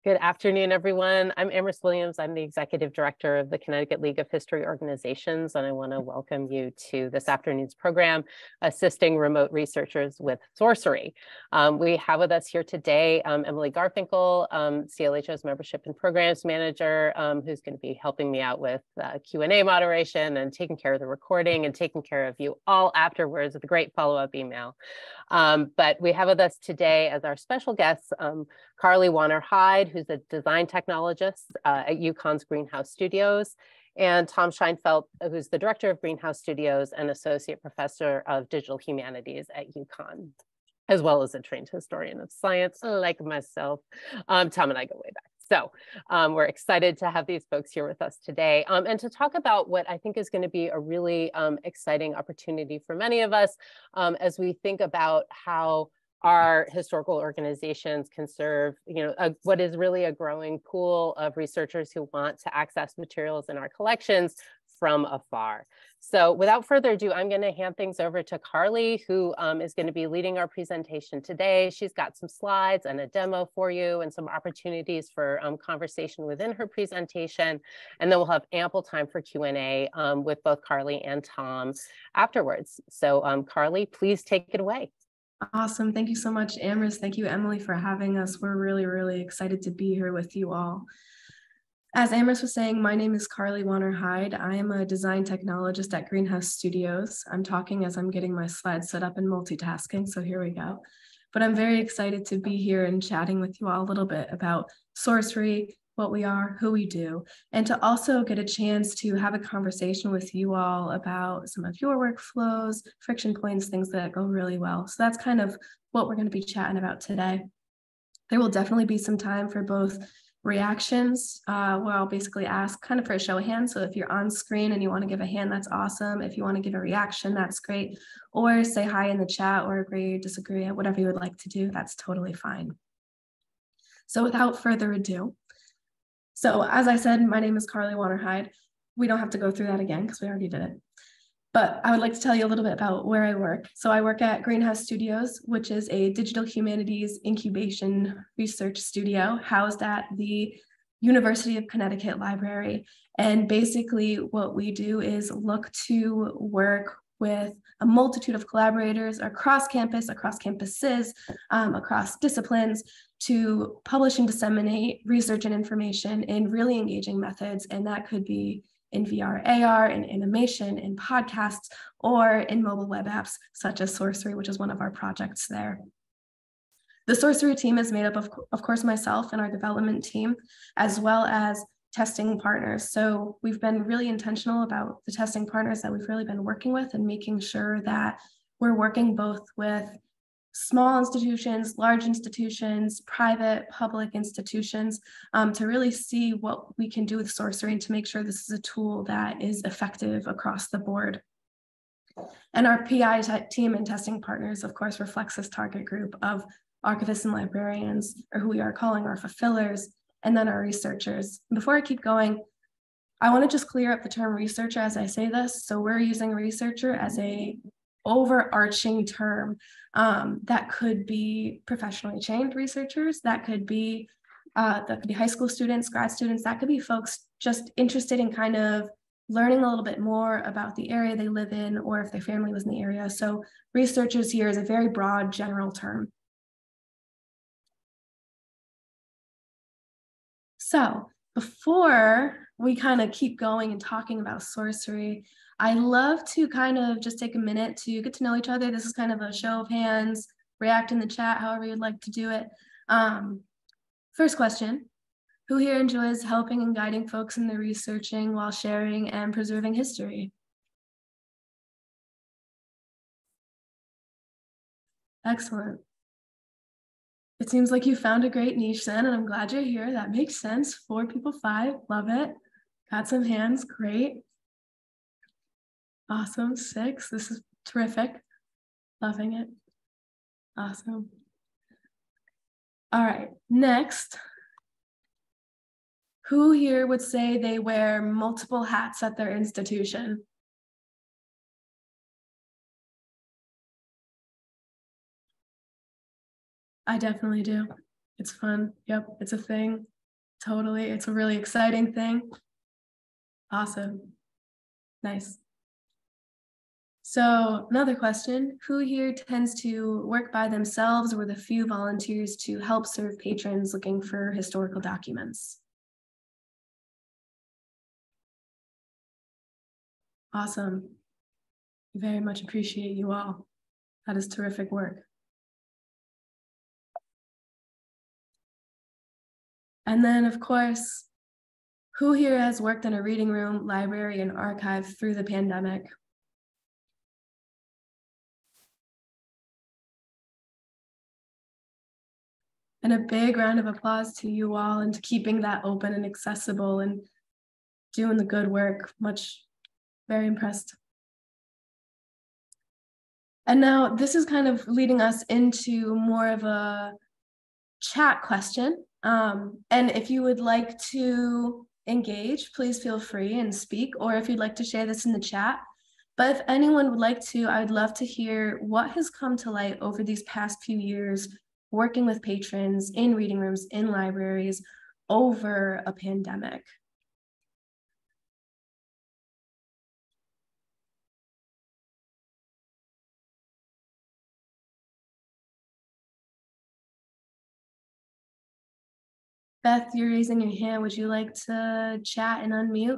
Good afternoon, everyone. I'm Amherst Williams. I'm the Executive Director of the Connecticut League of History Organizations, and I want to welcome you to this afternoon's program, Assisting Remote Researchers with Sourcery. We have with us here today Emily Garfinkel, CLHO's Membership and Programs Manager, who's going to be helping me out with Q&A moderation and taking care of the recording and taking care of you all afterwards with a great follow-up email. But we have with us today as our special guests, Carly Warner-Hyde, who's a design technologist at UConn's Greenhouse Studios, and Tom Scheinfeld, who's the director of Greenhouse Studios and associate professor of digital humanities at UConn, as well as a trained historian of science like myself. Tom and I go way back. So we're excited to have these folks here with us today and to talk about what I think is going to be a really exciting opportunity for many of us as we think about how our historical organizations can serve, what is really a growing pool of researchers who want to access materials in our collections from afar. So without further ado, I'm going to hand things over to Carly, who is going to be leading our presentation today. She's got some slides and a demo for you and some opportunities for conversation within her presentation. And then we'll have ample time for Q&A with both Carly and Tom afterwards. So Carly, please take it away. Awesome. Thank you so much, Amherst. Thank you, Emily, for having us. We're really, really excited to be here with you all. As Amherst was saying, my name is Carly Warner-Hyde. I am a design technologist at Greenhouse Studios. I'm talking as I'm getting my slides set up and multitasking, so here we go. But I'm very excited to be here and chatting with you all a little bit about Sourcery, what we are, who we do, and to also get a chance to have a conversation with you all about some of your workflows, friction points, things that go really well. So that's kind of what we're going to be chatting about today. There will definitely be some time for both reactions, where I'll basically ask kind of for a show of hands. So if you're on screen and you want to give a hand, that's awesome. If you want to give a reaction, that's great. Or say hi in the chat or agree or disagree, whatever you would like to do, that's totally fine. So without further ado, so as I said, my name is Carly Warner-Hyde. We don't have to go through that again because we already did it. But I would like to tell you a little bit about where I work. So I work at Greenhouse Studios, which is a digital humanities incubation research studio housed at the University of Connecticut Library. And basically what we do is look to work with a multitude of collaborators across campus, across campuses, across disciplines, to publish and disseminate research and information in really engaging methods. And that could be in VR, AR, in animation, in podcasts, or in mobile web apps, such as Sourcery, which is one of our projects there. The Sourcery team is made up of course, myself and our development team, as well as testing partners. So we've been really intentional about the testing partners that we've really been working with and making sure that we're working both with small institutions, large institutions, private, public institutions, to really see what we can do with Sourcery and to make sure this is a tool that is effective across the board. And our PI team and testing partners, of course, reflects this target group of archivists and librarians, or who we are calling our fulfillers, and then our researchers. Before I keep going, I want to just clear up the term researcher as I say this. So we're using researcher as a overarching term that could be professionally trained researchers, that could be high school students, grad students, that could be folks just interested in kind of learning a little bit more about the area they live in, or if their family was in the area. So researchers here is a very broad general term. So before we kind of keep going and talking about Sourcery, I love to kind of just take a minute to get to know each other. This is kind of a show of hands, react in the chat, however you'd like to do it. First question, who here enjoys helping and guiding folks in their researching while sharing and preserving history? Excellent. It seems like you found a great niche then, and I'm glad you're here. That makes sense. 4 people, 5, love it. Got some hands, great. Awesome, 6, this is terrific. Loving it. Awesome. All right, next. Who here would say they wear multiple hats at their institution? I definitely do. It's fun. Yep, it's a thing. Totally. It's a really exciting thing. Awesome. Nice. So another question, who here tends to work by themselves or with a few volunteers to help serve patrons looking for historical documents? Awesome. Very much appreciate you all. That is terrific work. And then, of course, who here has worked in a reading room, library, and archive through the pandemic? And a big round of applause to you all and to keeping that open and accessible and doing the good work. Very impressed. And now this is kind of leading us into more of a chat question. And if you would like to engage, please feel free and speak, or if you'd like to share this in the chat. But if anyone would like to, I would love to hear what has come to light over these past few years working with patrons in reading rooms, in libraries, over a pandemic. Beth, you're raising your hand. Would you like to chat and unmute?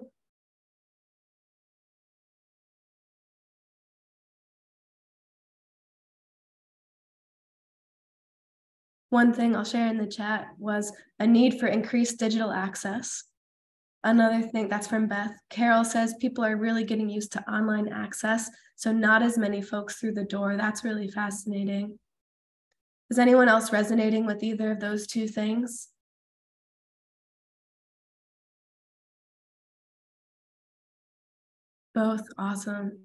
One thing I'll share in the chat was a need for increased digital access. Another thing, that's from Beth. Carol says people are really getting used to online access, so not as many folks through the door. That's really fascinating. Is anyone else resonating with either of those two things? Both, awesome.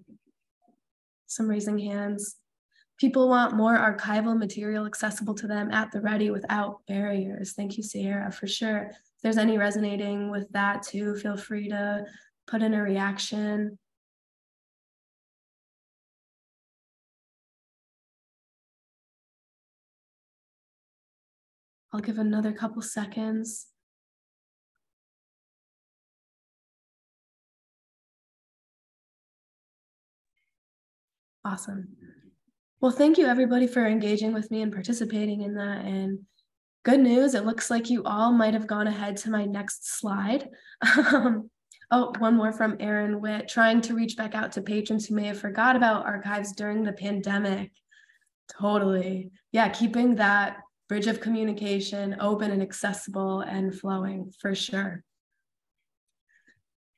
Some raising hands. People want more archival material accessible to them at the ready without barriers. Thank you, Sierra, for sure. If there's any resonating with that too, feel free to put in a reaction. I'll give another couple seconds. Awesome. Well, thank you everybody for engaging with me and participating in that. And good news, it looks like you all might have gone ahead to my next slide. Oh, one more from Aaron Witt, trying to reach back out to patrons who may have forgot about archives during the pandemic. Totally. Yeah, keeping that bridge of communication open and accessible and flowing for sure.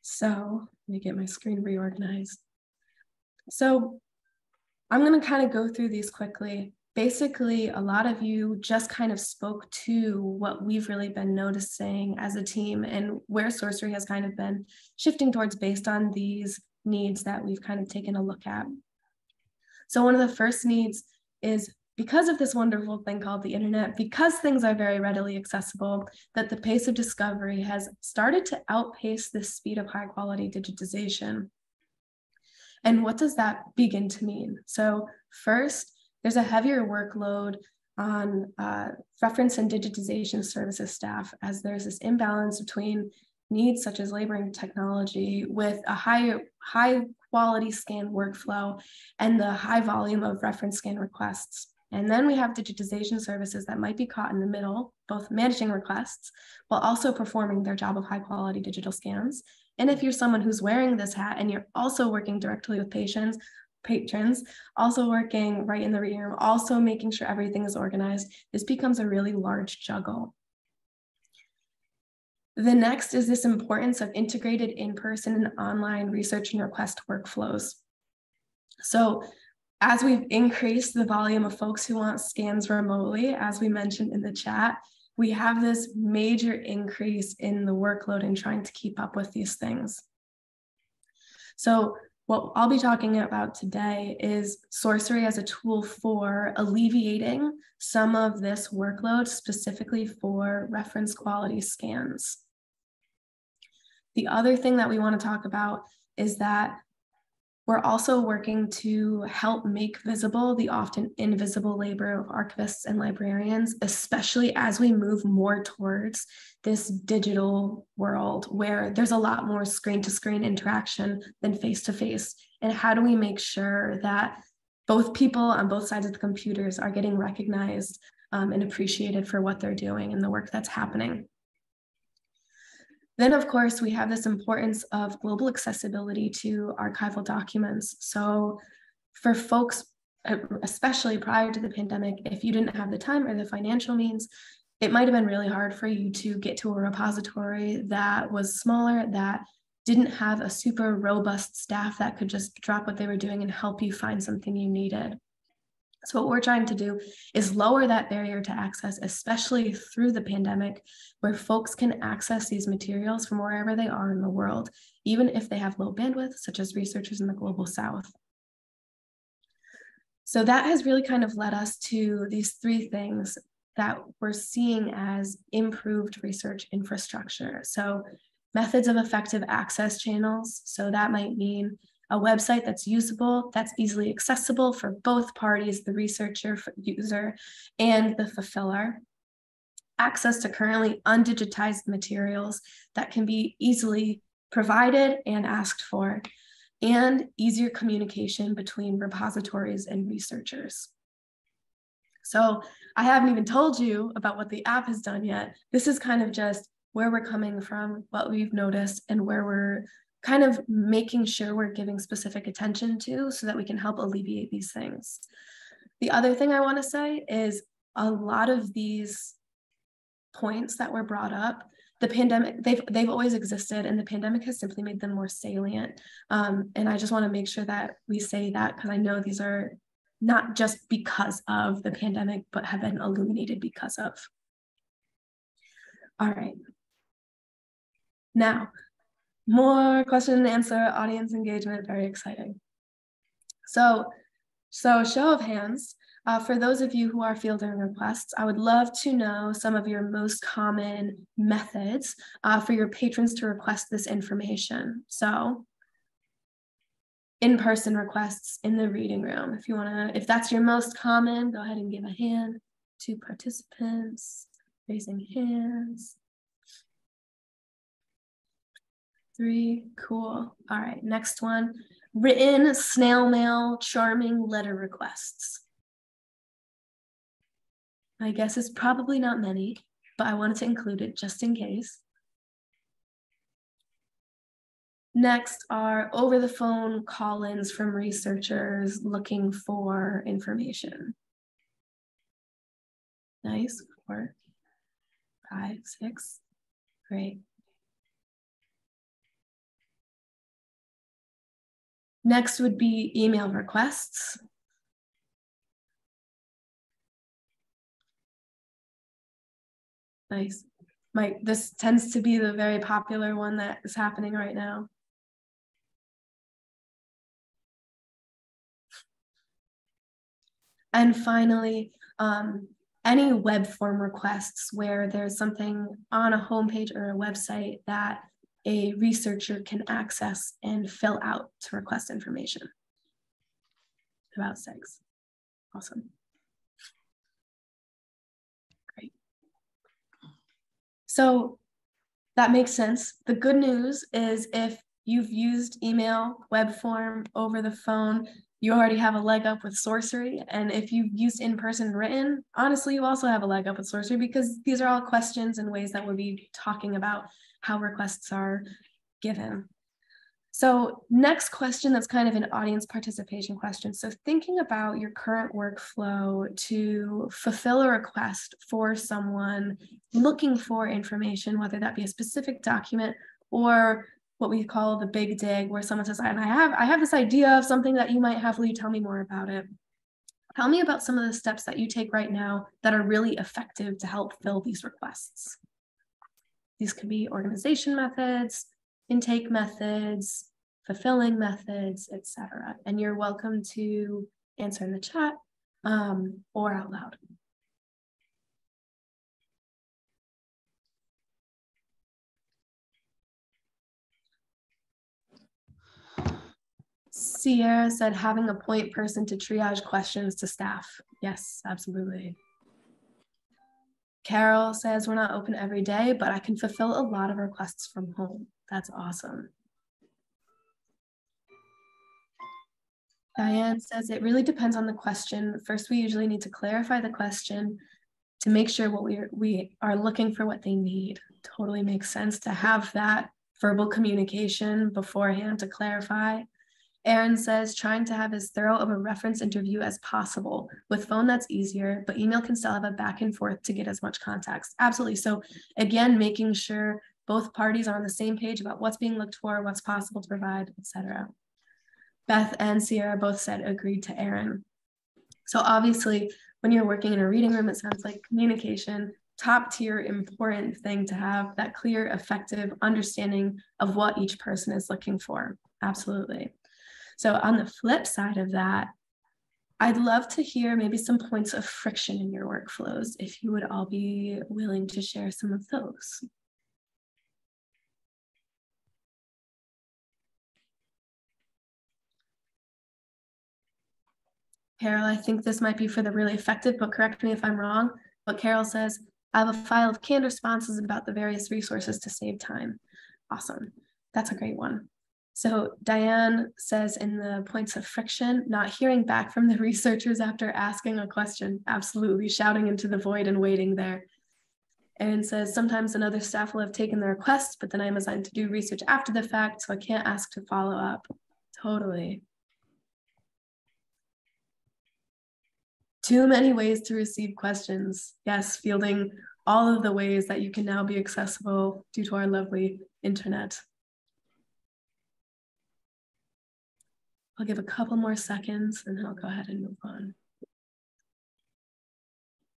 So let me get my screen reorganized. So I'm going to kind of go through these quickly. Basically, a lot of you just kind of spoke to what we've really been noticing as a team and where Sourcery has kind of been shifting towards based on these needs that we've kind of taken a look at. So one of the first needs is, because of this wonderful thing called the internet, because things are very readily accessible, that the pace of discovery has started to outpace the speed of high quality digitization. And what does that begin to mean? So first, there's a heavier workload on reference and digitization services staff, as there's this imbalance between needs such as labor and technology with a high quality scan workflow and the high volume of reference scan requests. And then we have digitization services that might be caught in the middle, both managing requests while also performing their job of high quality digital scans. And if you're someone who's wearing this hat and you're also working directly with patrons, also working right in the reading room, also making sure everything is organized, this becomes a really large juggle. The next is this importance of integrated in-person and online research and request workflows. So as we've increased the volume of folks who want scans remotely, as we mentioned in the chat, we have this major increase in the workload in trying to keep up with these things. So what I'll be talking about today is Sourcery as a tool for alleviating some of this workload, specifically for reference quality scans. The other thing that we want to talk about is that We're also working to help make visible the often invisible labor of archivists and librarians, especially as we move more towards this digital world where there's a lot more screen-to-screen interaction than face-to-face. And how do we make sure that both people on both sides of the computers are getting recognized and appreciated for what they're doing and the work that's happening? Then, of course, we have this importance of global accessibility to archival documents. So for folks, especially prior to the pandemic, if you didn't have the time or the financial means, it might have been really hard for you to get to a repository that was smaller, that didn't have a super robust staff that could just drop what they were doing and help you find something you needed. So what we're trying to do is lower that barrier to access, especially through the pandemic, where folks can access these materials from wherever they are in the world, even if they have low bandwidth, such as researchers in the Global South. So that has really kind of led us to these three things that we're seeing as improved research infrastructure. So methods of effective access channels. So that might mean a website that's usable, that's easily accessible for both parties, the researcher, user, and the fulfiller. Access to currently undigitized materials that can be easily provided and asked for, and easier communication between repositories and researchers. So I haven't even told you about what the app has done yet. This is kind of just where we're coming from, what we've noticed, and where we're kind of making sure we're giving specific attention to so that we can help alleviate these things. The other thing I want to say is a lot of these points that were brought up, the pandemic, they've always existed, and the pandemic has simply made them more salient. And I just want to make sure that we say that, because I know these are not just because of the pandemic, but have been illuminated because of. All right. Now, more question and answer, audience engagement, very exciting. So show of hands, for those of you who are fielding requests, I would love to know some of your most common methods for your patrons to request this information. So in-person requests in the reading room. If that's your most common, go ahead and give a hand to participants, raising hands. 3, cool. All right, next one. Written, snail mail, charming letter requests. My guess is probably not many, but I wanted to include it just in case. Next are over-the-phone call-ins from researchers looking for information. Nice, 4, 5, 6, great. Next would be email requests. Nice. This tends to be the very popular one that is happening right now. And finally, any web form requests where there's something on a homepage or a website that a researcher can access and fill out to request information about sex. Awesome. Great. So that makes sense. The good news is if you've used email, web form, over the phone, you already have a leg up with Sourcery. And if you've used in-person written, honestly, you also have a leg up with Sourcery, because these are all questions and ways that we'll be talking about how requests are given. So next question, that's kind of an audience participation question. So thinking about your current workflow to fulfill a request for someone looking for information, whether that be a specific document or what we call the big dig, where someone says, and I have this idea of something that you might have, will you tell me more about it? Tell me about some of the steps that you take right now that are really effective to help fill these requests. These could be organization methods, intake methods, fulfilling methods, etc. And you're welcome to answer in the chat or out loud. Sierra said having a point person to triage questions to staff. Yes, absolutely. Carol says we're not open every day, but I can fulfill a lot of requests from home. That's awesome. Diane says it really depends on the question. First, we usually need to clarify the question to make sure what we are looking for, what they need. Totally makes sense to have that verbal communication beforehand to clarify. Aaron says trying to have as thorough of a reference interview as possible. With phone, that's easier, but email can still have a back and forth to get as much context. Absolutely. So again, making sure both parties are on the same page about what's being looked for, what's possible to provide, etc. Beth and Sierra both said agreed to Aaron. So obviously, when you're working in a reading room, it sounds like communication, top tier important thing to have that clear, effective understanding of what each person is looking for. Absolutely. So on the flip side of that, I'd love to hear maybe some points of friction in your workflows, if you would all be willing to share some of those. Carol, I think this might be for the really effective, but correct me if I'm wrong. But Carol says, I have a file of canned responses about the various resources to save time. Awesome. That's a great one. So Diane says in the points of friction, not hearing back from the researchers after asking a question, absolutely shouting into the void and waiting there. Erin says, sometimes another staff will have taken the request, but then I'm assigned to do research after the fact, so I can't ask to follow up. Totally. Too many ways to receive questions. Yes, fielding all of the ways that you can now be accessible due to our lovely internet. I'll give a couple more seconds and then I'll go ahead and move on.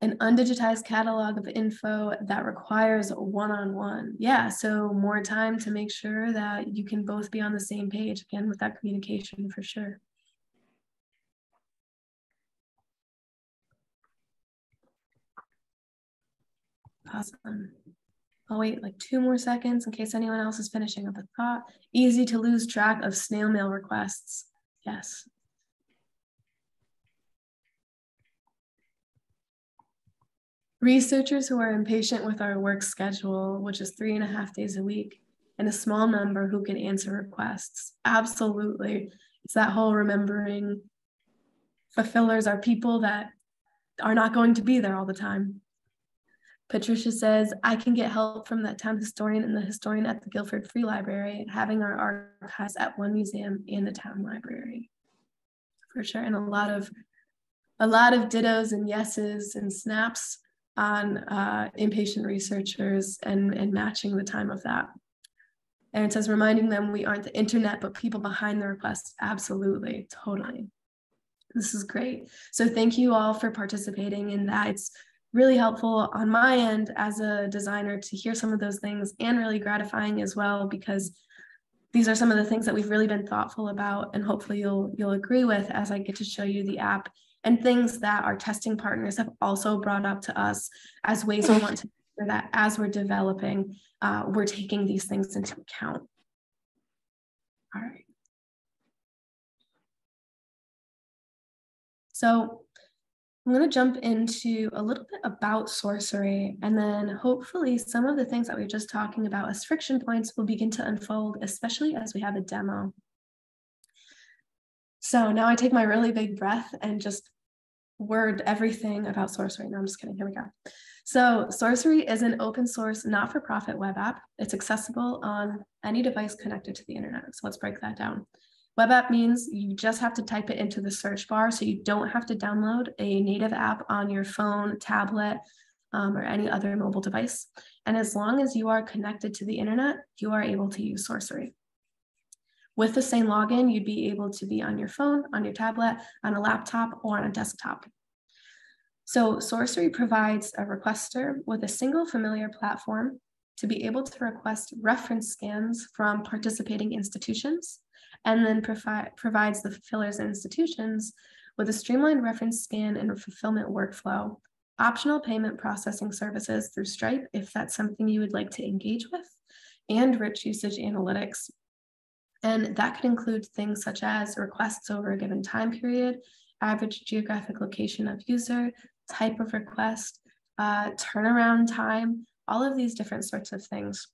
An undigitized catalog of info that requires one-on-one. Yeah, so more time to make sure that you can both be on the same page, again, with that communication for sure. Awesome. I'll wait like 2 more seconds in case anyone else is finishing up a thought. Easy to lose track of snail mail requests. Yes. Researchers who are impatient with our work schedule, which is 3.5 days a week, and a small number who can answer requests. Absolutely. It's that whole remembering fulfillers are people that are not going to be there all the time. Patricia says, I can get help from that town historian and the historian at the Guilford Free Library, having our archives at one museum and the town library. For sure. And a lot of dittos and yeses and snaps on impatient researchers and matching the time of that. And it says, reminding them we aren't the internet, but people behind the request. Absolutely, totally. This is great. So thank you all for participating in that. It's really helpful on my end as a designer to hear some of those things, and really gratifying as well, because these are some of the things that we've really been thoughtful about, and hopefully you'll agree with as I get to show you the app, and things that our testing partners have also brought up to us as ways we want to make sure that as we're developing, we're taking these things into account. All right. So I'm going to jump into a little bit about Sourcery, and then hopefully some of the things that we were just talking about as friction points will begin to unfold, especially as we have a demo. So now I take my really big breath and just word everything about Sourcery. No, I'm just kidding. Here we go. So Sourcery is an open source, not-for-profit web app. It's accessible on any device connected to the internet. So let's break that down. Web app means you just have to type it into the search bar, so you don't have to download a native app on your phone, tablet, or any other mobile device. And as long as you are connected to the internet, you are able to use Sourcery. With the same login, you'd be able to be on your phone, on your tablet, on a laptop, or on a desktop. So Sourcery provides a requester with a single familiar platform to be able to request reference scans from participating institutions, and then provides the fulfillers and institutions with a streamlined reference scan and fulfillment workflow, optional payment processing services through Stripe if that's something you would like to engage with, and rich usage analytics. And that could include things such as requests over a given time period, average geographic location of user, type of request, turnaround time, all of these different sorts of things.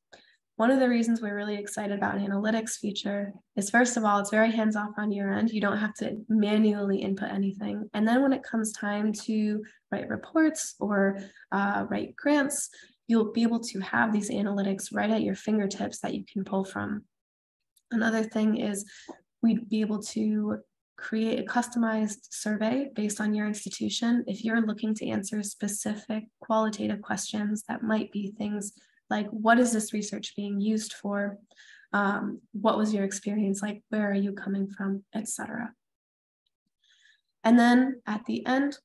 One of the reasons we're really excited about an analytics feature is, first of all, it's very hands-off on your end. You don't have to manually input anything. And then when it comes time to write reports or write grants, you'll be able to have these analytics right at your fingertips that you can pull from. Another thing is we'd be able to create a customized survey based on your institution. If you're looking to answer specific qualitative questions that might be things like, what is this research being used for? What was your experience like? Where are you coming from, etc. And then at the end,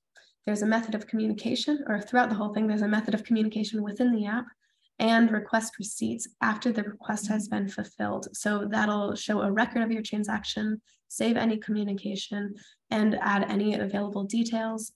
there's a method of communication, or throughout the whole thing, there's a method of communication within the app and request receipts after the request has been fulfilled. So that'll show a record of your transaction, save any communication, and add any available details.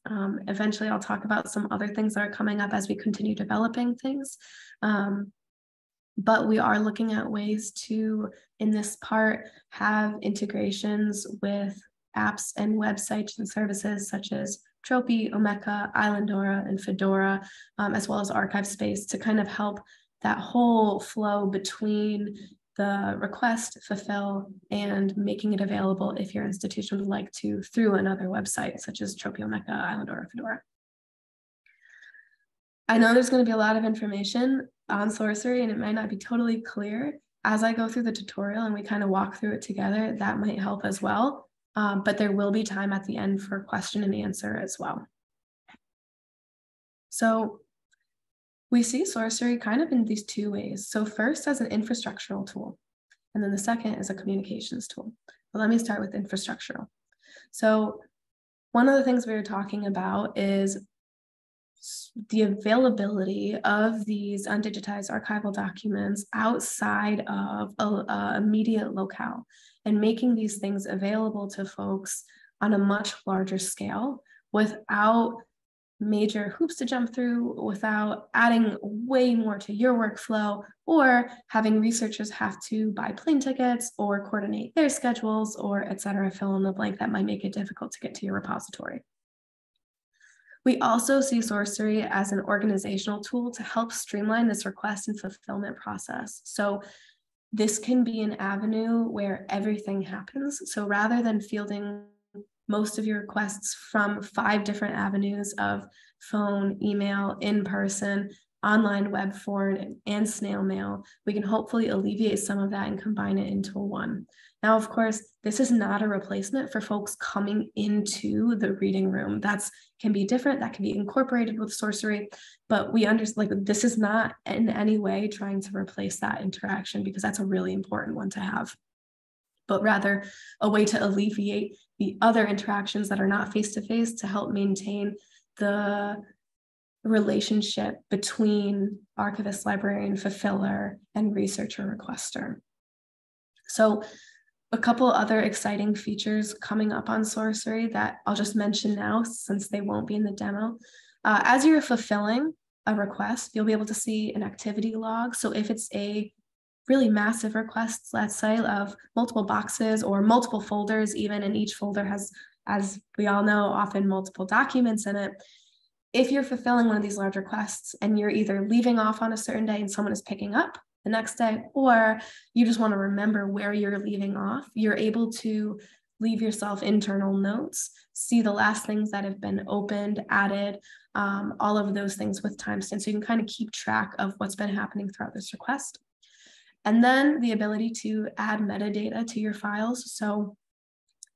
Eventually, I'll talk about some other things that are coming up as we continue developing things. But we are looking at ways to, in this part, have integrations with apps and websites and services such as Tropy, Omeka, Islandora, and Fedora, as well as Archive Space, to kind of help that whole flow between the request, fulfill, and making it available if your institution would like to through another website such as Tropy, Omeka, Islandora, Fedora. I know there's going to be a lot of information on Sourcery and it might not be totally clear. As I go through the tutorial and we kind of walk through it together, that might help as well. But there will be time at the end for question and answer as well. So we see Sourcery kind of in these two ways. So first as an infrastructural tool, and then the second is a communications tool. But let me start with infrastructural. So one of the things we were talking about is the availability of these undigitized archival documents outside of a immediate locale, and making these things available to folks on a much larger scale without major hoops to jump through, without adding way more to your workflow, or having researchers have to buy plane tickets or coordinate their schedules, or et cetera, fill in the blank that might make it difficult to get to your repository. We also see Sourcery as an organizational tool to help streamline this request and fulfillment process. So this can be an avenue where everything happens. So rather than fielding most of your requests from 5 different avenues of phone, email, in-person, online web form, and snail mail, we can hopefully alleviate some of that and combine it into one. Now, of course, this is not a replacement for folks coming into the reading room. That can be different, that can be incorporated with Sourcery, but we understand, like, this is not in any way trying to replace that interaction, because that's a really important one to have, but rather a way to alleviate the other interactions that are not face-to-face to help maintain the relationship between archivist, librarian, fulfiller, and researcher requester. So a couple other exciting features coming up on Sourcery that I'll just mention now since they won't be in the demo. As you're fulfilling a request, you'll be able to see an activity log. So if it's a really massive request, let's say, of multiple boxes or multiple folders even, and each folder has, as we all know, often multiple documents in it. If you're fulfilling one of these large requests and you're either leaving off on a certain day and someone is picking up the next day, or you just want to remember where you're leaving off, you're able to leave yourself internal notes, see the last things that have been opened, added, all of those things with timestamps. So you can kind of keep track of what's been happening throughout this request. And then the ability to add metadata to your files. So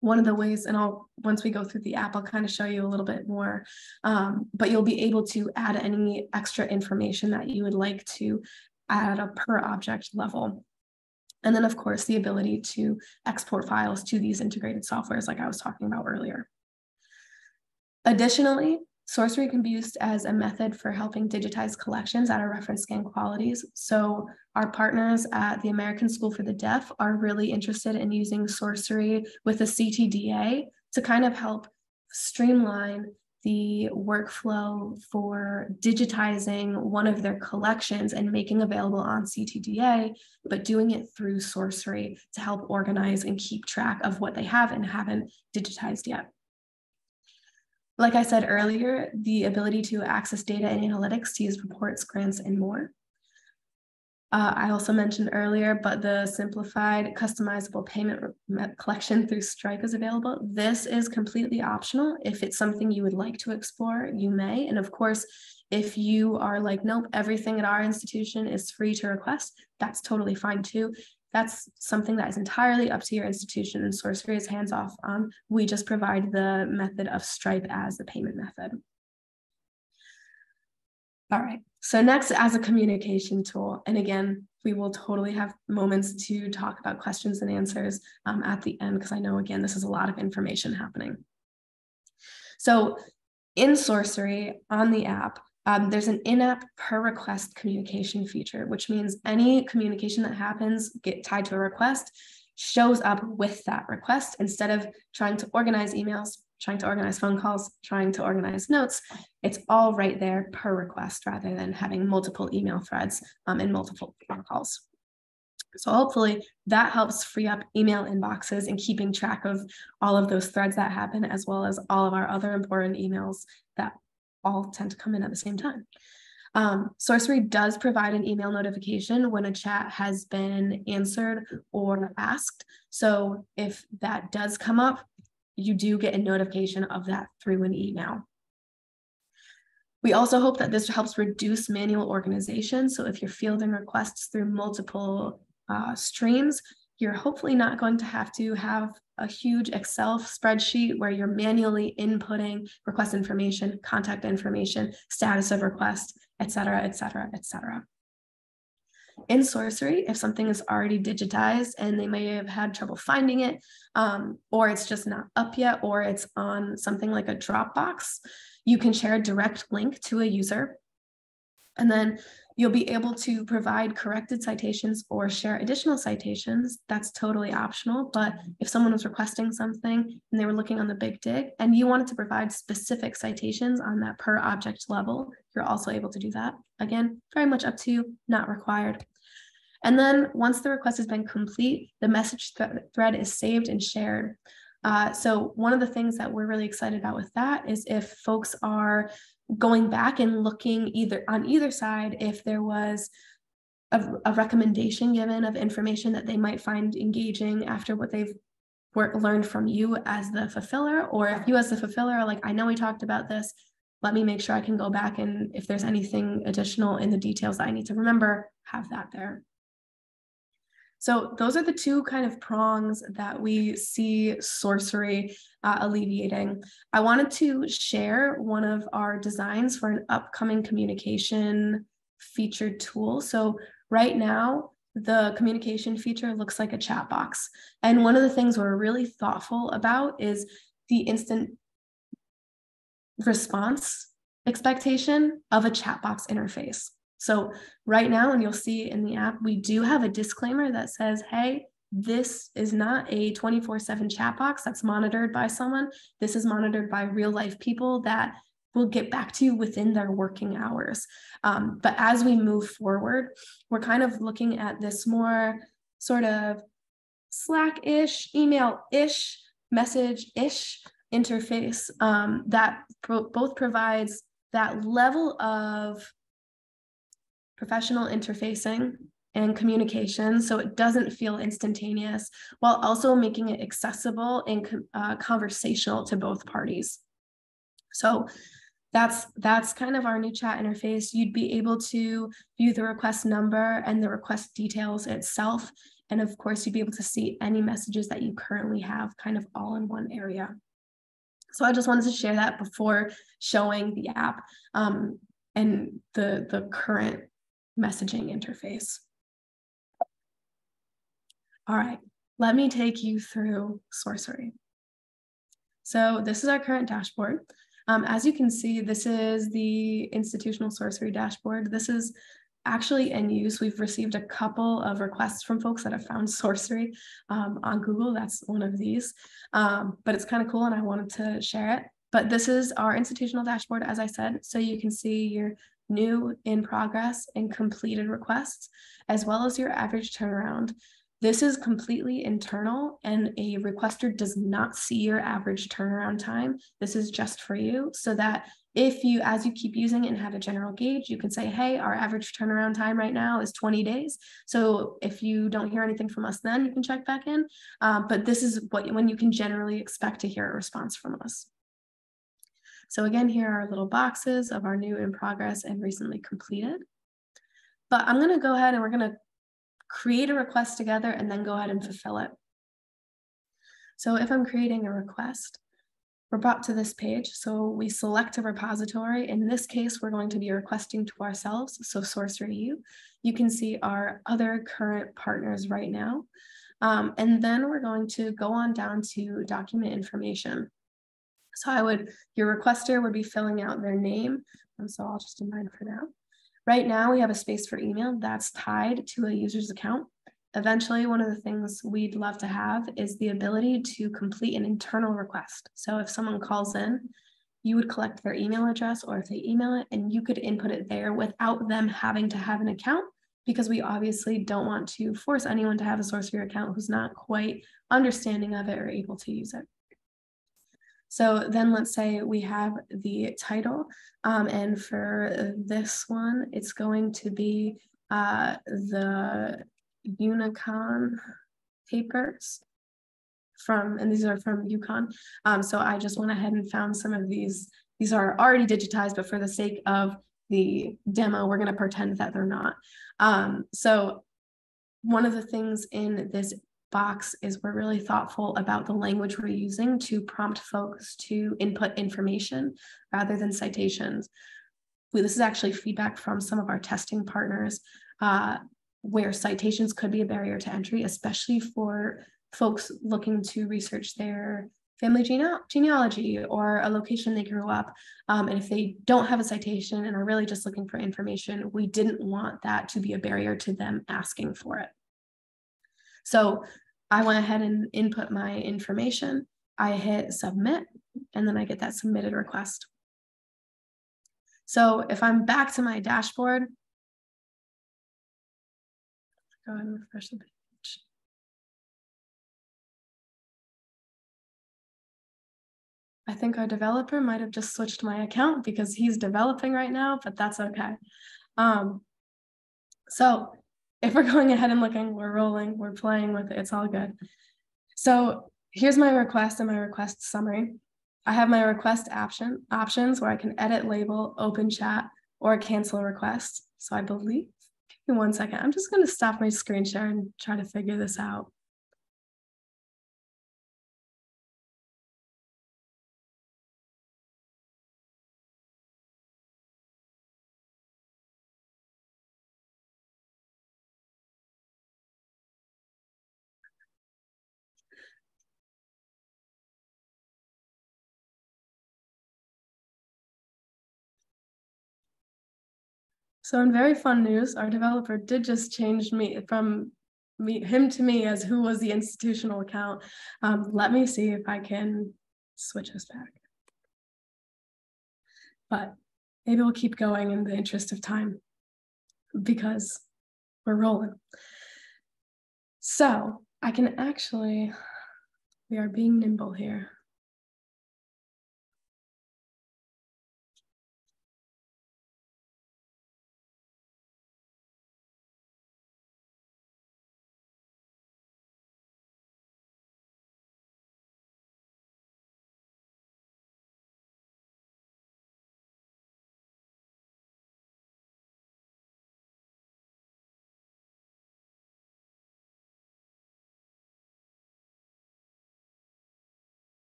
one of the ways, and once we go through the app, I'll kind of show you a little bit more, but you'll be able to add any extra information that you would like to add at a per object level. And then of course, the ability to export files to these integrated softwares like I was talking about earlier. Additionally, Sourcery can be used as a method for helping digitize collections at our reference scan qualities. So our partners at the American School for the Deaf are really interested in using Sourcery with a CTDA to kind of help streamline the workflow for digitizing one of their collections and making available on CTDA, but doing it through Sourcery to help organize and keep track of what they have and haven't digitized yet. Like I said earlier, the ability to access data and analytics to use reports, grants, and more. I also mentioned earlier, but the simplified customizable payment collection through Stripe is available. This is completely optional. If it's something you would like to explore, you may. And of course, if you are like, nope, everything at our institution is free to request, that's totally fine too. That's something that is entirely up to your institution, and Sourcery is hands-off on. We just provide the method of Stripe as the payment method. All right, so next, as a communication tool, and again, we will totally have moments to talk about questions and answers at the end, because I know, again, this is a lot of information happening. So in Sourcery, on the app, there's an in-app per request communication feature, which means any communication that happens get tied to a request shows up with that request. Instead of trying to organize emails, trying to organize phone calls, trying to organize notes, it's all right there per request rather than having multiple email threads and multiple phone calls. So hopefully that helps free up email inboxes and keeping track of all of those threads that happen, as well as all of our other important emails that all tend to come in at the same time. Sourcery does provide an email notification when a chat has been answered or asked. So if that does come up, you do get a notification of that through an email. We also hope that this helps reduce manual organization. So if you're fielding requests through multiple streams, you're hopefully not going to have a huge Excel spreadsheet where you're manually inputting request information, contact information, status of request, et cetera, et cetera, et cetera. In Sourcery, if something is already digitized and they may have had trouble finding it, or it's just not up yet, or it's on something like a Dropbox, you can share a direct link to a user, and then you'll be able to provide corrected citations or share additional citations. That's totally optional, but if someone was requesting something and they were looking on the big dig and you wanted to provide specific citations on that per object level, you're also able to do that. Again, very much up to you, not required. And then once the request has been complete, the message thread is saved and shared. So one of the things that we're really excited about with that is if folks are going back and looking on either side, if there was a recommendation given of information that they might find engaging after what they've learned from you as the fulfiller, or if you as the fulfiller are like, I know we talked about this, let me make sure I can go back, and if there's anything additional in the details that I need to remember, have that there. So those are the two kind of prongs that we see Sourcery alleviating. I wanted to share one of our designs for an upcoming communication featured tool. So right now, the communication feature looks like a chat box. And one of the things we're really thoughtful about is the instant response expectation of a chat box interface. So right now, and you'll see in the app, we do have a disclaimer that says, hey, this is not a 24/7 chat box that's monitored by someone. This is monitored by real life people that will get back to you within their working hours. But as we move forward, we're kind of looking at this more sort of Slack-ish, email-ish, message-ish interface that both provides that level of professional interfacing and communication, so it doesn't feel instantaneous, while also making it accessible and conversational to both parties. So that's kind of our new chat interface. You'd be able to view the request number and the request details itself, and of course, you'd be able to see any messages that you currently have kind of all in one area. So I just wanted to share that before showing the app and the current messaging interface. All right, let me take you through Sourcery. So this is our current dashboard. As you can see, this is the institutional Sourcery dashboard. This is actually in use. We've received a couple of requests from folks that have found Sourcery on Google. That's one of these, but it's kind of cool and I wanted to share it. But this is our institutional dashboard, as I said, so you can see your new, in progress, and completed requests, as well as your average turnaround. This is completely internal, and a requester does not see your average turnaround time. This is just for you, so that if you, as you keep using it and have a general gauge, you can say, hey, our average turnaround time right now is 20 days. So if you don't hear anything from us, then you can check back in. But this is when you can generally expect to hear a response from us. So again, here are little boxes of our new, in progress, and recently completed. But I'm going to go ahead and we're going to create a request together and then go ahead and fulfill it. So if I'm creating a request, we're brought to this page. So we select a repository. In this case, we're going to be requesting to ourselves. So Sourcery U. You can see our other current partners right now. And then we're going to go on down to document information. So your requester would be filling out their name. And so I'll just do mine for now. Right now we have a space for email that's tied to a user's account. Eventually, one of the things we'd love to have is the ability to complete an internal request. So if someone calls in, you would collect their email address, or if they email it, and you could input it there without them having to have an account, because we obviously don't want to force anyone to have a Sourcery account who's not quite understanding of it or able to use it. So then let's say we have the title, and for this one, it's going to be the Unicon papers and these are from UConn. So I just went ahead and found some of these. These are already digitized, but for the sake of the demo, we're going to pretend that they're not. So one of the things in this box is we're really thoughtful about the language we're using to prompt folks to input information rather than citations. This is actually feedback from some of our testing partners, where citations could be a barrier to entry, especially for folks looking to research their family genealogy or a location they grew up. And if they don't have a citation and are really just looking for information, we didn't want that to be a barrier to them asking for it. So I went ahead and input my information. I hit submit, and then I get that submitted request. So if I'm back to my dashboard, go ahead and refresh the page. I think our developer might have just switched my account because he's developing right now, but that's okay. So if we're going ahead and looking, we're rolling, we're playing with it, it's all good. So here's my request and my request summary. I have my request options where I can edit, label, open chat, or cancel a request. So I believe, give me 1 second. I'm just going to stop my screen share and try to figure this out. So in very fun news, our developer did just change him to me as who was the institutional account. Let me see if I can switch us back. But maybe we'll keep going in the interest of time because we're rolling. So I can actually, we are being nimble here.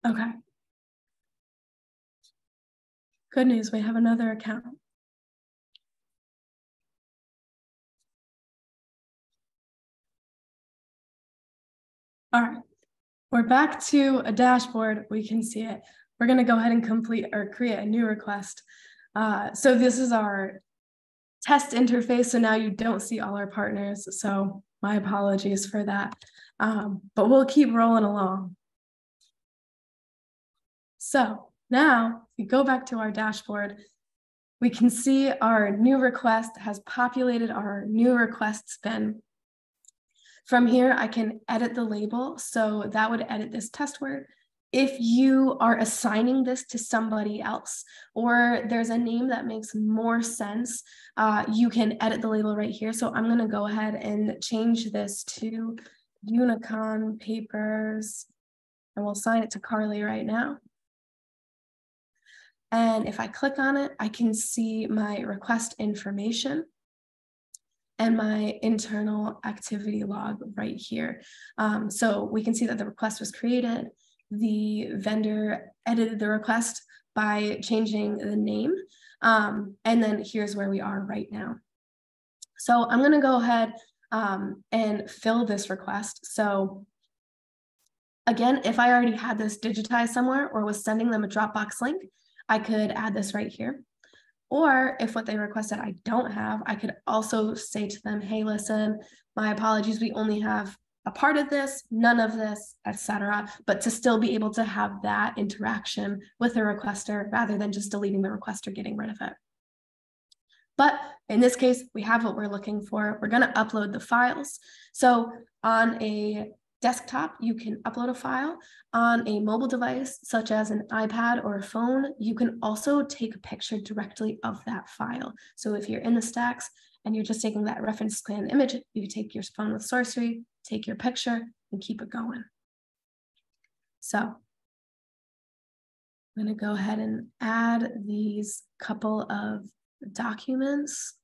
Okay. Good news, we have another account. All right, we're back to a dashboard. We can see it. We're going to go ahead and create a new request. So this is our test interface. So now you don't see all our partners. So My apologies for that, but we'll keep rolling along. So now, if we go back to our dashboard, we can see our new request has populated our new requests bin. From here, I can edit the label. So that would edit this test word. If you are assigning this to somebody else, or there's a name that makes more sense, you can edit the label right here. So I'm going to go ahead and change this to Unicon Papers, and we'll assign it to Carly right now. And if I click on it, I can see my request information and my internal activity log right here. So we can see that the request was created. The vendor edited the request by changing the name. And then here's where we are right now. So I'm going to go ahead and fill this request. So again, if I already had this digitized somewhere or was sending them a Dropbox link, I could add this right here. Or if what they requested I don't have, I could also say to them, hey, listen, my apologies, we only have a part of this, none of this, etc. But to still be able to have that interaction with the requester rather than just deleting the request or getting rid of it. But in this case, we have what we're looking for. We're going to upload the files. So on a desktop, you can upload a file. On a mobile device, such as an iPad or a phone, you can also take a picture directly of that file. So if you're in the stacks and you're just taking that reference scan image, you can take your phone with Sourcery, take your picture, and keep it going. So I'm going to go ahead and add these couple of documents.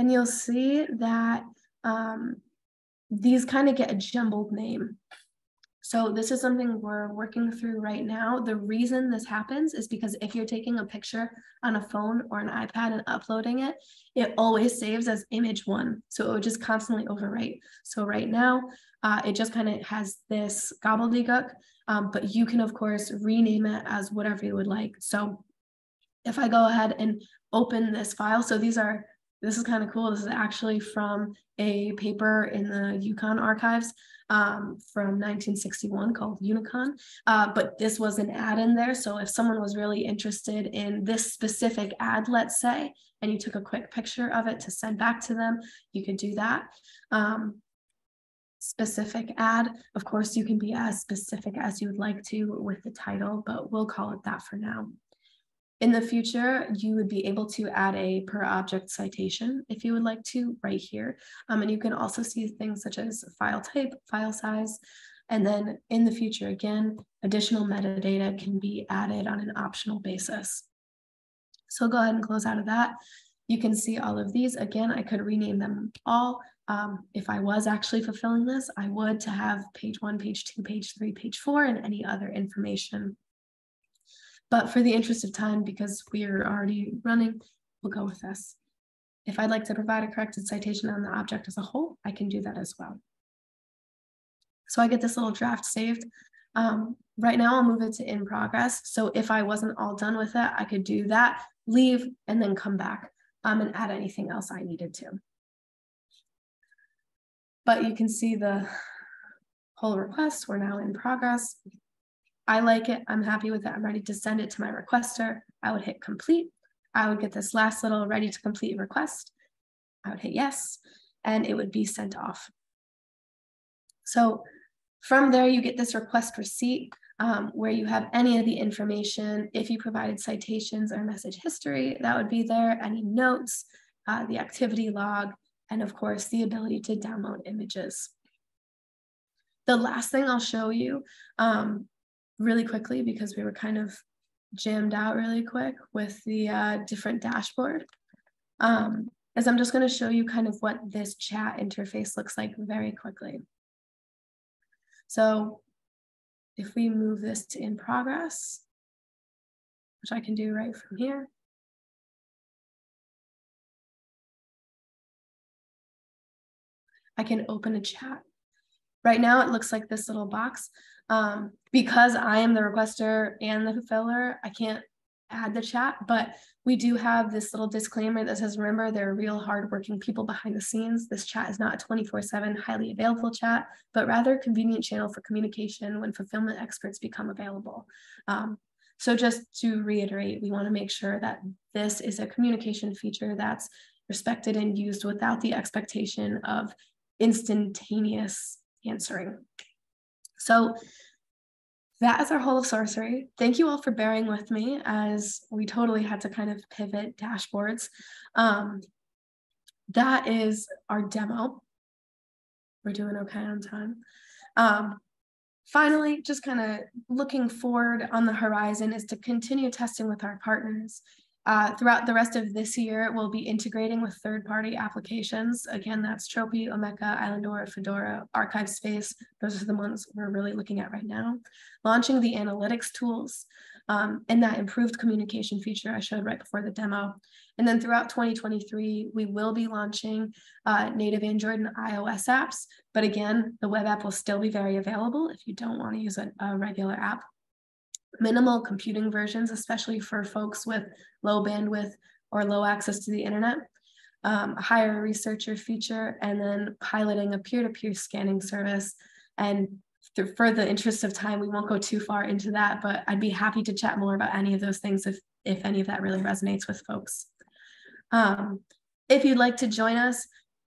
And you'll see that these kind of get a jumbled name. So this is something we're working through right now. The reason this happens is because if you're taking a picture on a phone or an iPad and uploading it, it always saves as image 1. So it would just constantly overwrite. So right now, it just kind of has this gobbledygook, but you can, of course, rename it as whatever you would like. So if I go ahead and open this file, so this is kind of cool. This is actually from a paper in the Yukon archives from 1961 called Unicon. But this was an ad in there. So if someone was really interested in this specific ad, let's say, and you took a quick picture of it to send back to them, you could do that. Specific ad, of course, you can be as specific as you would like to with the title, but we'll call it that for now. In the future, you would be able to add a per object citation if you would like to right here. And you can also see things such as file type, file size, and then in the future, again, additional metadata can be added on an optional basis. So go ahead and close out of that. You can see all of these. Again, I could rename them all. If I was actually fulfilling this, I would to have page 1, page 2, page 3, page 4, and any other information. But for the interest of time, because we are already running, we'll go with this. If I'd like to provide a corrected citation on the object as a whole, I can do that as well. So I get this little draft saved. Right now, I'll move it to in progress. So if I wasn't all done with it, I could do that, leave, and then come back and add anything else I needed to. But you can see the whole request. We're now in progress. I like it. I'm happy with it. I'm ready to send it to my requester. I would hit complete. I would get this last little ready to complete request. I would hit yes, and it would be sent off. So from there, you get this request receipt where you have any of the information. If you provided citations or message history, that would be there. Any notes, the activity log, and of course, the ability to download images. The last thing I'll show you really quickly, because we were kind of jammed out really quick with the different dashboard, is I'm just going to show you kind of what this chat interface looks like very quickly. So if we move this to in progress, which I can do right from here, I can open a chat. Right now, it looks like this little box. Because I am the requester and the fulfiller, I can't add the chat, but we do have this little disclaimer that says, remember, there are real hardworking people behind the scenes. This chat is not a 24/7 highly available chat, but rather a convenient channel for communication when fulfillment experts become available. So just to reiterate, we want to make sure that this is a communication feature that's respected and used without the expectation of instantaneous answering. So that is our whole of Sourcery. Thank you all for bearing with me as we totally had to kind of pivot dashboards. That is our demo. We're doing okay on time. Finally, just kind of looking forward on the horizon is to continue testing with our partners. Throughout the rest of this year, we'll be integrating with third-party applications. Again, that's Tropy, Omeka, Islandora, Fedora, Archive Space. Those are the ones we're really looking at right now. Launching the analytics tools and that improved communication feature I showed right before the demo. And then throughout 2023, we will be launching native Android and iOS apps. But again, the web app will still be very available if you don't want to use a regular app. Minimal computing versions, especially for folks with low bandwidth or low access to the internet, a hire researcher feature, and then piloting a peer-to-peer scanning service. And for the interest of time, we won't go too far into that, but I'd be happy to chat more about any of those things if any of that really resonates with folks. If you'd like to join us,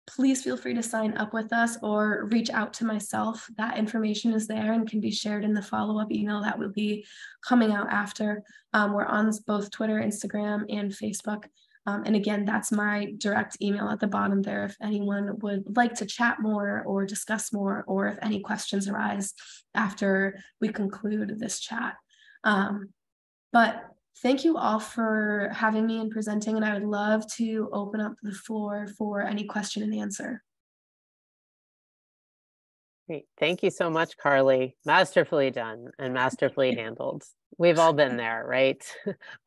please feel free to sign up with us or reach out to myself. That information is there and can be shared in the follow-up email that will be coming out after. We're on both Twitter, Instagram, and Facebook. And again, that's my direct email at the bottom there if anyone would like to chat more or discuss more, or if any questions arise after we conclude this chat. But thank you all for having me and presenting, and I would love to open up the floor for any question and answer. Great. Thank you so much, Carly. Masterfully done and masterfully handled. We've all been there, right?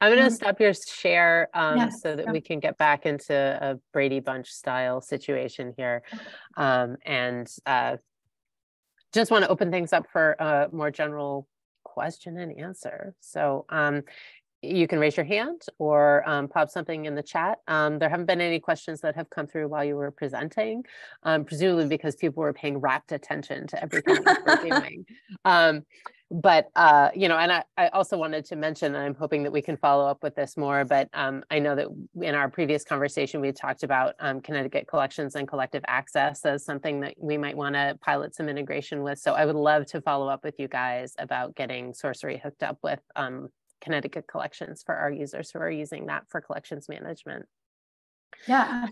I'm going to stop your share Yes, so that we can get back into a Brady Bunch style situation here. And just want to open things up for a more general question and answer. So you can raise your hand or pop something in the chat. There haven't been any questions that have come through while you were presenting, presumably because people were paying rapt attention to everything you were doing. But, you know, and I also wanted to mention, and I'm hoping that we can follow up with this more, but I know that in our previous conversation, we talked about Connecticut collections and collective access as something that we might want to pilot some integration with. So I would love to follow up with you guys about getting Sourcery hooked up with Connecticut collections for our users who are using that for collections management. Yeah.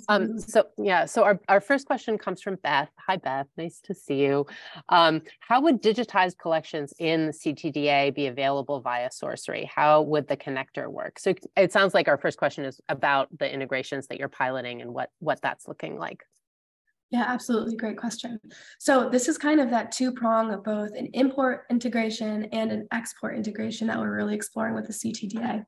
So our first question comes from Beth. Hi, Beth. Nice to see you. How would digitized collections in the CTDA be available via Sourcery? How would the connector work? So it sounds like our first question is about the integrations that you're piloting and what that's looking like. Yeah, absolutely. Great question. So this is kind of that two-prong of both an import integration and an export integration that we're really exploring with the CTDA.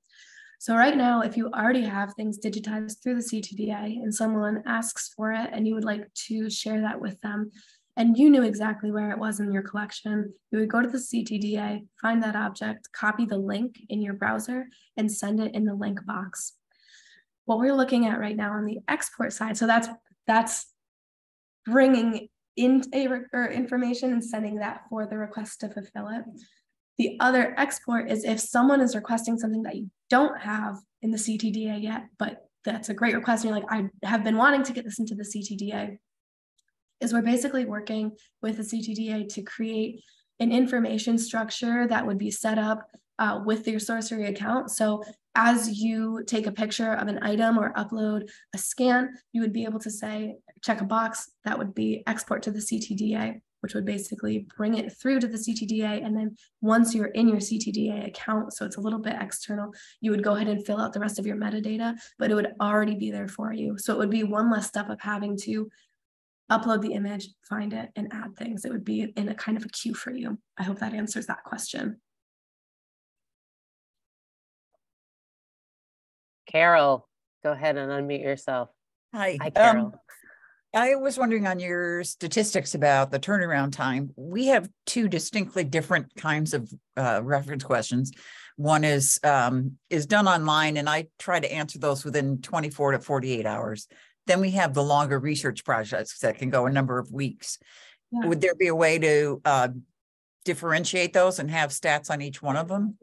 So right now, if you already have things digitized through the CTDA and someone asks for it and you would like to share that with them, and you knew exactly where it was in your collection, you would go to the CTDA, find that object, copy the link in your browser, and send it in the link box. What we're looking at right now on the export side, so that's bringing in information and sending that for the request to fulfill it. The other export is if someone is requesting something that you don't have in the CTDA yet, but that's a great request, and you're like, I have been wanting to get this into the CTDA, is we're basically working with the CTDA to create an information structure that would be set up with your Sourcery account. So as you take a picture of an item or upload a scan, you would be able to say, check a box, that would be export to the CTDA, which would basically bring it through to the CTDA. And then once you're in your CTDA account, so it's a little bit external, you would go ahead and fill out the rest of your metadata, but it would already be there for you. So it would be one less step of having to upload the image, find it, and add things. It would be in a kind of a queue for you. I hope that answers that question. Carol, go ahead and unmute yourself. Hi. Hi, Carol. I was wondering on your statistics about the turnaround time. We have two distinctly different kinds of reference questions. One is done online, and I try to answer those within 24 to 48 hours. Then we have the longer research projects that can go a number of weeks. Yeah. Would there be a way to differentiate those and have stats on each one of them?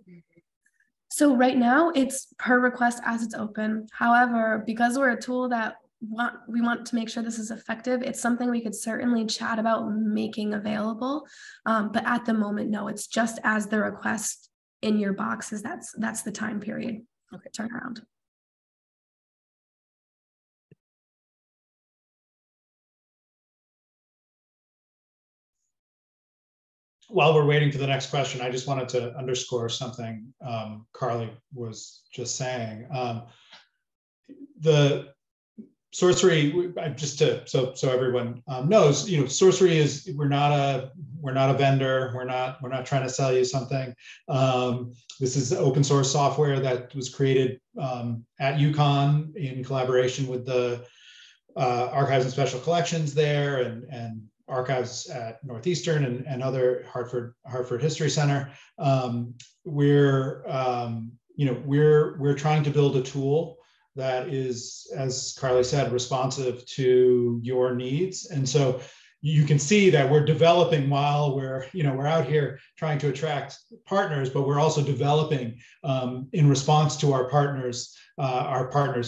So right now it's per request as it's open. However, because we're a tool that we want to make sure this is effective, it's something we could certainly chat about making available. But at the moment, no, it's just as the request in your boxes. That's the time period. Okay, turnaround. While we're waiting for the next question, I just wanted to underscore something Carly was just saying. The Sourcery, just to so everyone knows, Sourcery is we're not a vendor. We're not trying to sell you something. This is open source software that was created at UConn in collaboration with the Archives and Special Collections there and archives at Northeastern and other Hartford History Center. We're trying to build a tool that is, as Carly said, responsive to your needs. And so you can see that we're developing while we're out here trying to attract partners, but we're also developing in response to our partners'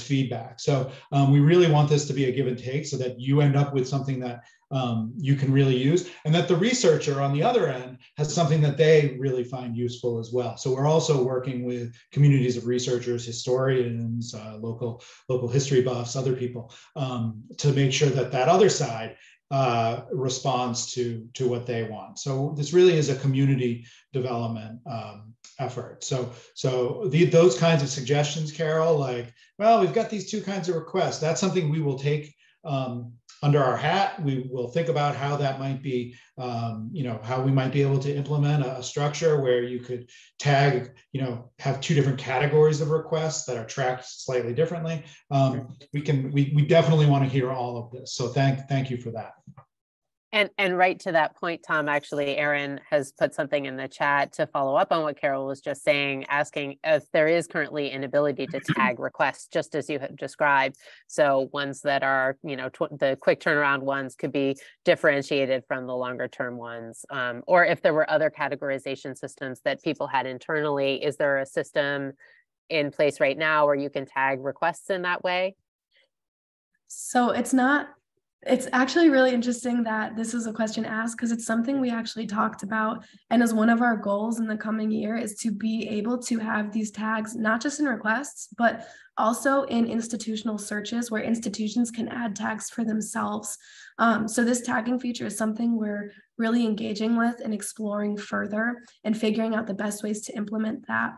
feedback. So we really want this to be a give and take so that you end up with something that you can really use, and that the researcher on the other end has something that they really find useful as well. So we're also working with communities of researchers, historians, local history buffs, other people, to make sure that other side responds to what they want. So this really is a community development effort. So those kinds of suggestions, Carol, like, well, we've got these two kinds of requests. That's something we will take under our hat. We will think about how that might be, how we might be able to implement a structure where you could tag, have two different categories of requests that are tracked slightly differently. We definitely want to hear all of this. So thank you for that. And right to that point, Tom, actually, Erin has put something in the chat to follow up on what Carol was just saying, asking if there is currently an ability to tag requests, just as you have described. So ones that are, the quick turnaround ones could be differentiated from the longer term ones. Or if there were other categorization systems that people had internally, is there a system in place right now where you can tag requests in that way? So it's actually really interesting that this is a question asked, because it's something we actually talked about, and as one of our goals in the coming year is to be able to have these tags, not just in requests, but also in institutional searches where institutions can add tags for themselves. So this tagging feature is something we're really engaging with and exploring further and figuring out the best ways to implement that.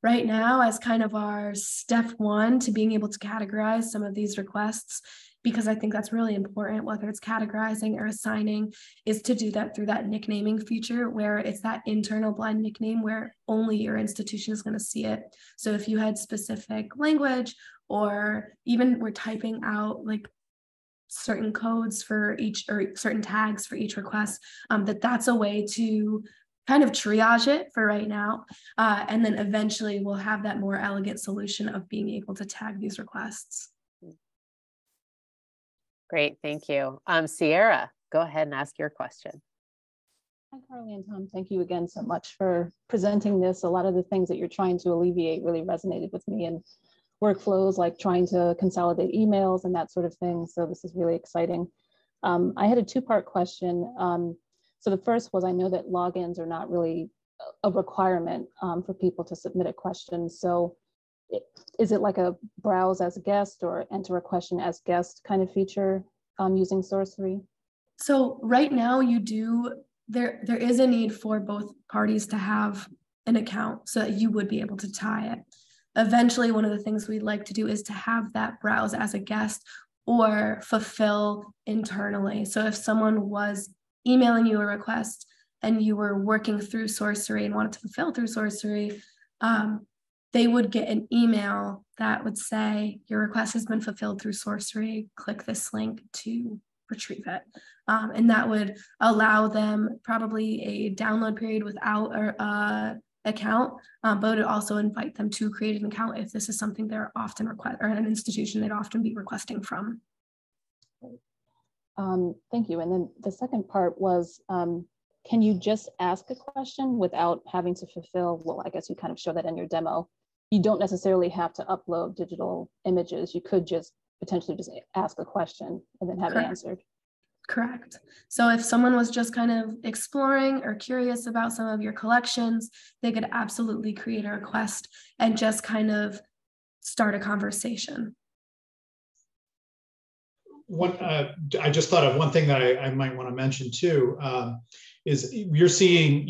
Right now, as kind of our step one to being able to categorize some of these requests, because I think that's really important, whether it's categorizing or assigning, is to do that through that nicknaming feature where it's that internal blind nickname where only your institution is going to see it. So if you had specific language, or even we're typing out like certain codes for each, or certain tags for each request, that's a way to kind of triage it for right now. And then eventually we'll have that more elegant solution of being able to tag these requests. Great, thank you. Sierra, go ahead and ask your question. Hi, Carly and Tom. Thank you again so much for presenting this. A lot of the things that you're trying to alleviate really resonated with me, and workflows like trying to consolidate emails and that sort of thing. So this is really exciting. I had a two-part question. So the first was, I know that logins are not really a requirement for people to submit a question. So is it like a browse as a guest or enter a question as guest kind of feature using Sourcery? So right now there is a need for both parties to have an account so that you would be able to tie it. Eventually, one of the things we'd like to do is to have that browse as a guest or fulfill internally. So if someone was emailing you a request and you were working through Sourcery and wanted to fulfill through Sourcery, they would get an email that would say, your request has been fulfilled through Sourcery. Click this link to retrieve it. And that would allow them probably a download period without an account, but it would also invite them to create an account if this is something they're often or an institution they'd often be requesting from. Thank you. And then the second part was, can you just ask a question without having to fulfill, well, I guess you kind of show that in your demo. You don't necessarily have to upload digital images. You could just potentially just ask a question and then have it answered. Correct. So if someone was just kind of exploring or curious about some of your collections, they could absolutely create a request and just kind of start a conversation. I just thought of one thing that I might want to mention too, is you're seeing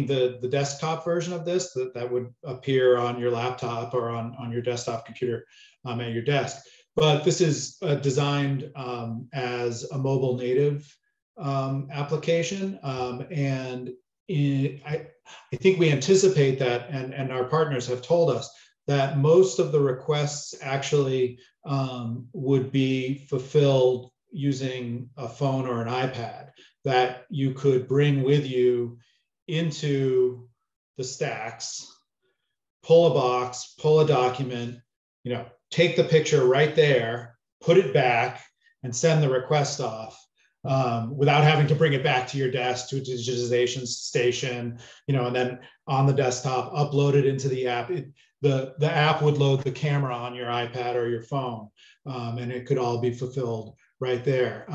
the desktop version of this that would appear on your laptop or on your desktop computer at your desk. But this is designed as a mobile native application, and I think we anticipate that, and our partners have told us that most of the requests actually would be fulfilled using a phone or an iPad that you could bring with you into the stacks, pull a box, pull a document, take the picture right there, put it back, and send the request off without having to bring it back to your desk to a digitization station, and then on the desktop, upload it into the app. The app would load the camera on your iPad or your phone, and it could all be fulfilled right there.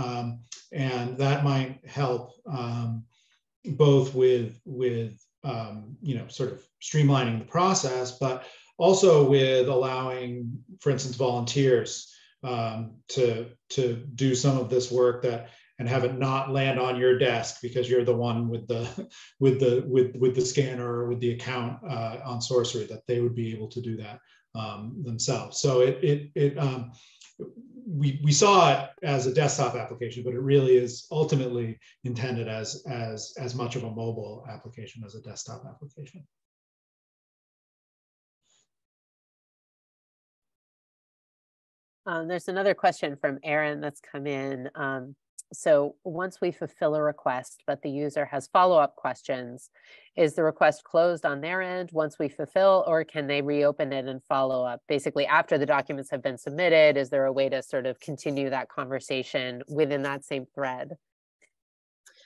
And that might help both with sort of streamlining the process, but also with allowing, for instance, volunteers to do some of this work and have it not land on your desk because you're the one with the scanner or with the account on Sourcery, that they would be able to do that themselves. So we saw it as a desktop application, but it really is ultimately intended as much of a mobile application as a desktop application. There's another question from Aaron that's come in. So once we fulfill a request, but the user has follow-up questions, is the request closed on their end once we fulfill, or can they reopen it and follow up? Basically, after the documents have been submitted, is there a way to sort of continue that conversation within that same thread?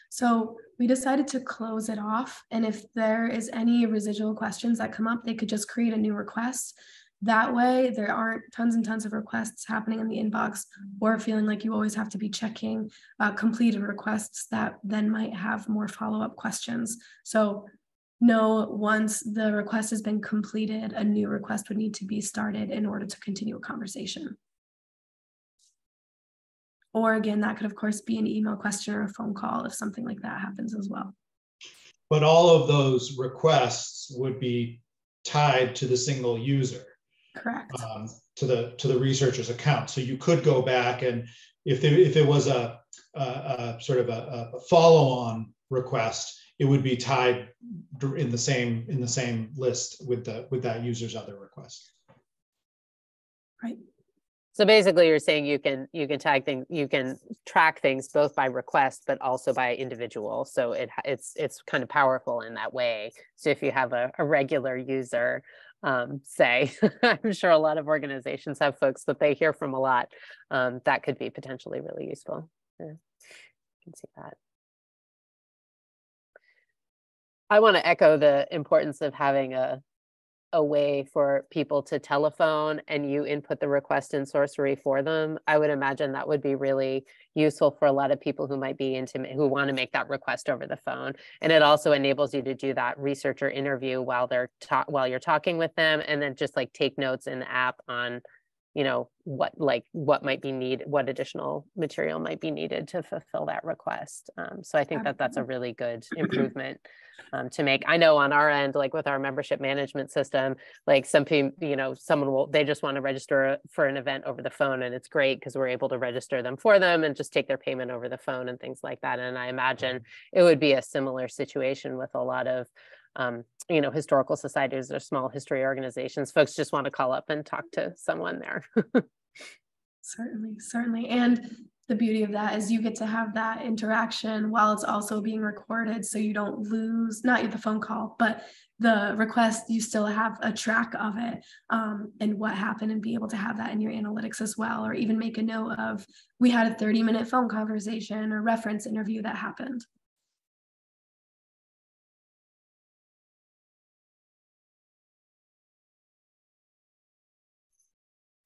So we decided to close it off. And if there is any residual questions that come up, they could just create a new request. That way, there aren't tons and tons of requests happening in the inbox, or feeling like you always have to be checking completed requests that then might have more follow-up questions. So no, once the request has been completed, a new request would need to be started in order to continue a conversation. Or again, that could of course be an email question or a phone call if something like that happens as well. But all of those requests would be tied to the single user. Correct. To the researcher's account. So you could go back, and if it was a sort of a follow-on request, it would be tied in the same list with that user's other request. Right. So basically, you're saying you can tag things, you can track things both by request, but also by individual. So it's kind of powerful in that way. So if you have a regular user, say, I'm sure a lot of organizations have folks that they hear from a lot, that could be potentially really useful. Yeah, you can see that. I want to echo the importance of having a way for people to telephone and you input the request in Sourcery for them. I would imagine that would be really useful for a lot of people who might be intimate, who want to make that request over the phone. And it also enables you to do that researcher interview while you're talking with them, and then just like take notes in the app on, what might be needed, what additional material might be needed to fulfill that request. So I think that's a really good improvement to make. I know on our end, like with our membership management system, like some people, they just want to register for an event over the phone, and it's great because we're able to register them for them and just take their payment over the phone and things like that. And I imagine it would be a similar situation with a lot of historical societies or small history organizations. Folks just want to call up and talk to someone there. Certainly. And the beauty of that is you get to have that interaction while it's also being recorded, so you don't lose, not the phone call, but the request, you still have a track of it, and what happened, and be able to have that in your analytics as well, or even make a note of, we had a 30-minute phone conversation or reference interview that happened.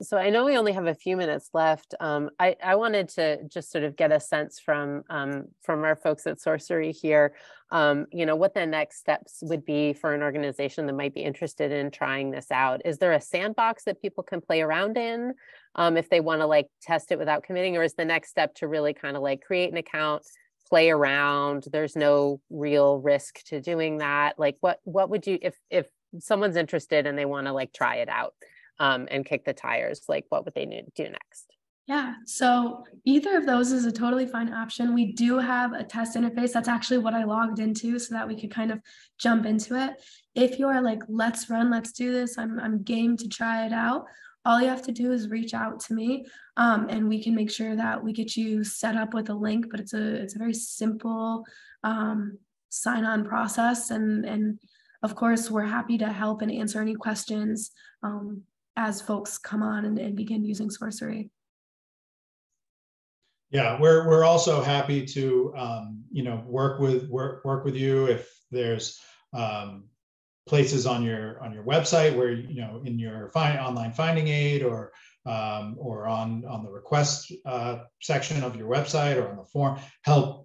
So I know we only have a few minutes left. I wanted to just sort of get a sense from our folks at Sourcery here, what the next steps would be for an organization that might be interested in trying this out. Is there a sandbox that people can play around in if they want to like test it without committing, or is the next step to really kind of like create an account, play around? There's no real risk to doing that. Like what would you, if someone's interested and they want to like try it out and kick the tires, like what would they need to do next? Yeah, so either of those is a totally fine option. We do have a test interface. That's actually what I logged into so that we could kind of jump into it. If you're like, let's do this, I'm game to try it out, all you have to do is reach out to me, and we can make sure that we get you set up with a link, but it's a very simple sign-on process. And of course, we're happy to help and answer any questions as folks come on and begin using Sourcery. Yeah, we're also happy to work with you if there's places on your website where in your online finding aid or on the request section of your website or on the form, help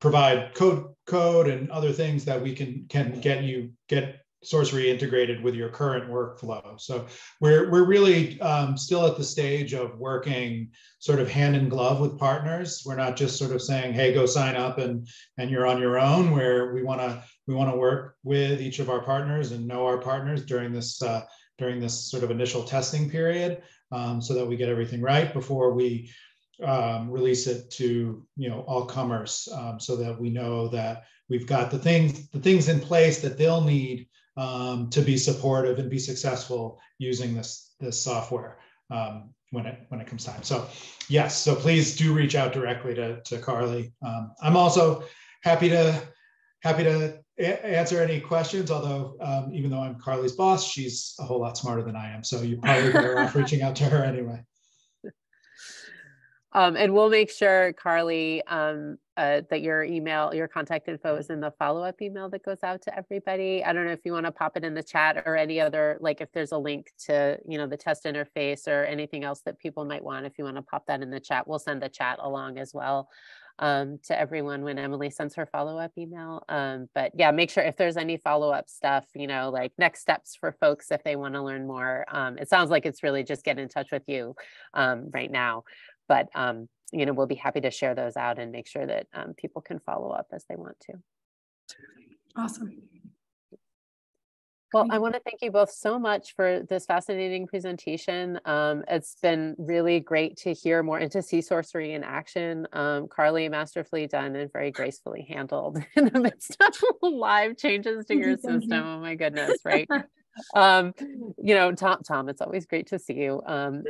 provide code and other things that we can get Sourcery integrated with your current workflow. So we're really still at the stage of working sort of hand in glove with partners. We're not just sort of saying, hey, go sign up and you're on your own. Where we want to work with each of our partners and know our partners during this sort of initial testing period, so that we get everything right before we release it to all comers, so that we know that we've got the things in place that they'll need to be supportive and be successful using this software when it comes time. So yes, so please do reach out directly to Carly. I'm also happy to answer any questions, although even though I'm Carly's boss, she's a whole lot smarter than I am. So you're probably better off reaching out to her anyway. And we'll make sure, Carly, that your contact info is in the follow-up email that goes out to everybody. I don't know if you want to pop it in the chat or any other, like if there's a link to, the test interface or anything else that people might want, if you want to pop that in the chat, we'll send the chat along as well to everyone when Emily sends her follow-up email. But yeah, make sure if there's any follow-up stuff, like next steps for folks if they want to learn more. It sounds like it's really just get in touch with you right now. But, we'll be happy to share those out and make sure that people can follow up as they want to. Awesome. Well, I want to thank you both so much for this fascinating presentation. It's been really great to hear more and to see Sourcery in action. Carly, masterfully done and very gracefully handled in the midst of live changes to your system. Oh my goodness, right? Tom, it's always great to see you. And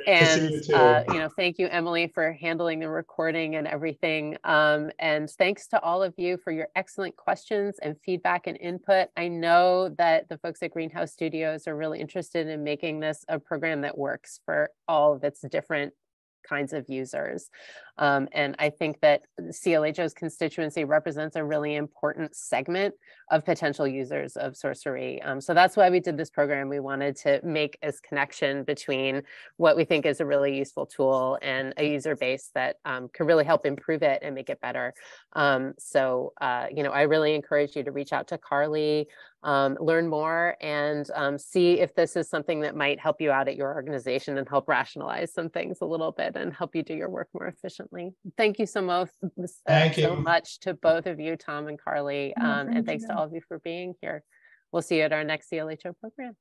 thank you, Emily, for handling the recording and everything. And thanks to all of you for your excellent questions and feedback and input. I know that the folks at Greenhouse Studios are really interested in making this a program that works for all of its different kinds of users. And I think that CLHO's constituency represents a really important segment of potential users of Sourcery. So that's why we did this program. We wanted to make this connection between what we think is a really useful tool and a user base that could really help improve it and make it better. I really encourage you to reach out to Carly, learn more, and see if this is something that might help you out at your organization and help rationalize some things a little bit and help you do your work more efficiently. Thank you so much to both of you, Tom and Carly, and thanks to all of you for being here. We'll see you at our next CLHO program.